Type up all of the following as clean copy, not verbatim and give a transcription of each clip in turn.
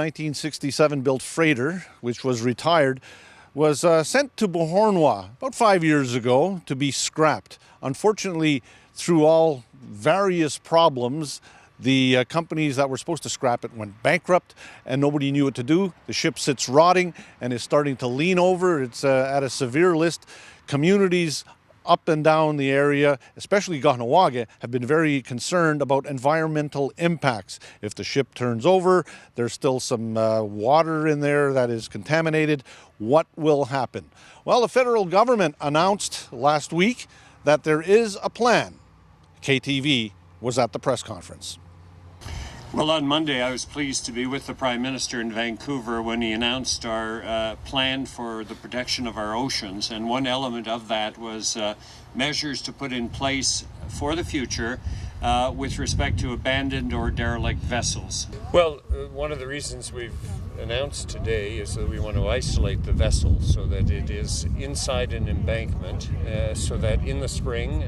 1967 built freighter, which was retired, was sent to Beauharnois about 5 years ago to be scrapped. Unfortunately, through all various problems, the companies that were supposed to scrap it went bankrupt and nobody knew what to do. The ship sits rotting and is starting to lean over. It's at a severe list. Communities up and down the area, especially Kahnawake, have been very concerned about environmental impacts. If the ship turns over, there's still some water in there that is contaminated. What will happen? Well, the federal government announced last week that there is a plan. KTV was at the press conference. Well, on Monday, I was pleased to be with the Prime Minister in Vancouver when he announced our plan for the protection of our oceans. And one element of that was measures to put in place for the future with respect to abandoned or derelict vessels. Well, one of the reasons we've announced today is that we want to isolate the vessel so that it is inside an embankment, so that in the spring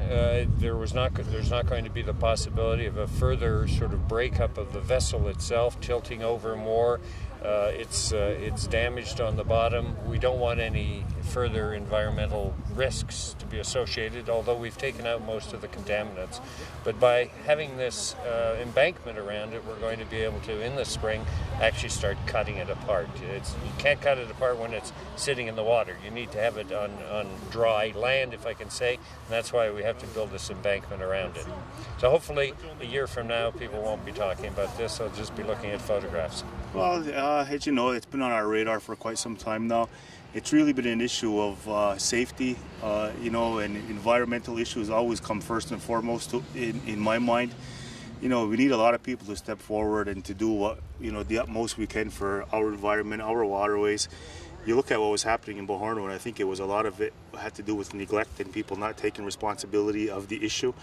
there's not going to be the possibility of a further sort of breakup of the vessel itself, tilting over more. It's damaged on the bottom. We don't want any further environmental risks to be associated, although we've taken out most of the contaminants. But by having this embankment around it, we're going to be able to, in the spring, actually start cutting it apart. You can't cut it apart when it's sitting in the water. You need to have it on dry land, if I can say, and that's why we have to build this embankment around it. So hopefully a year from now, people won't be talking about this. They'll just be looking at photographs. Well, as you know, it's been on our radar for quite some time now. It's really been an issue of safety, and environmental issues always come first and foremost in my mind. We need a lot of people to step forward and to do what, the utmost we can for our environment, our waterways. You look at what was happening in Beauharnois, and I think a lot of it had to do with neglect and people not taking responsibility of the issue.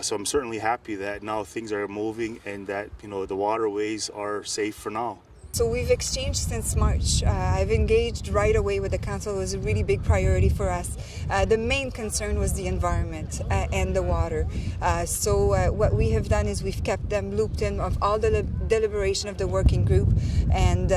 So I'm certainly happy that now things are moving and that, the waterways are safe for now. So we've exchanged since March. I've engaged right away with the council. It was a really big priority for us. The main concern was the environment and the water. So what we have done is we've kept them looped in of all the deliberation of the working group and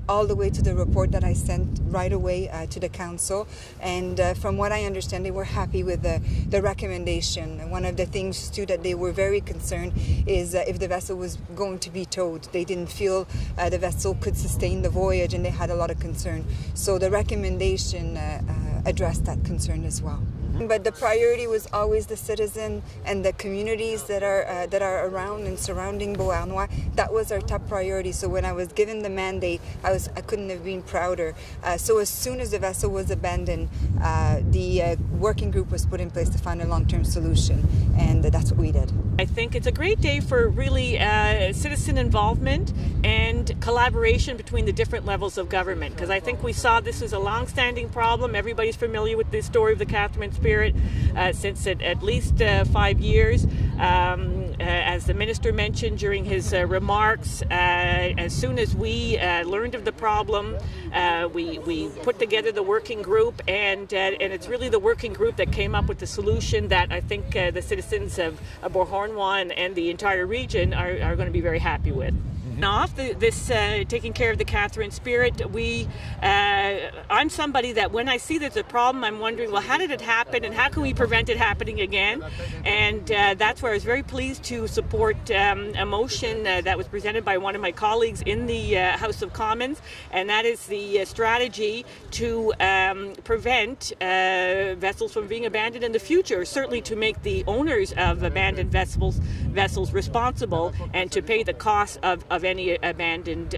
all the way to the report that I sent right away to the council. And from what I understand, they were happy with the recommendation. And one of the things too that they were very concerned is if the vessel was going to be towed. They didn't feel the vessel could sustain the voyage, and they had a lot of concern. So the recommendation addressed that concern as well. But the priority was always the citizen and the communities that are around and surrounding Beauharnois. That was our top priority. So when I was given the mandate, I couldn't have been prouder. So as soon as the vessel was abandoned, the working group was put in place to find a long-term solution, and that's what we did. I think it's a great day for really citizen involvement and collaboration between the different levels of government, because I think we saw this as a long-standing problem. Everybody's familiar with the story of the Kathryn Spirit since at least 5 years. As the minister mentioned during his remarks, as soon as we learned of the problem, we put together the working group, and it's really the working group that came up with the solution that I think the citizens of Beauharnois and the entire region are going to be very happy with. Off this taking care of the Kathryn Spirit, I'm somebody that when I see there's a problem, I'm wondering, well, how did it happen and how can we prevent it happening again? And that's where I was very pleased to support a motion that was presented by one of my colleagues in the House of Commons, and that is the strategy to prevent vessels from being abandoned in the future, certainly to make the owners of abandoned vessels responsible and to pay the cost of any abandoned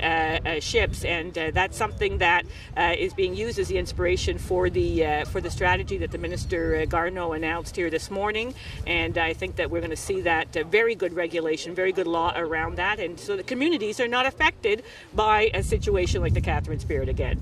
ships, and that's something that is being used as the inspiration for the strategy that the Minister Garneau announced here this morning. And I think that we're going to see that very good regulation, very good law around that, and so the communities are not affected by a situation like the Kathryn Spirit again.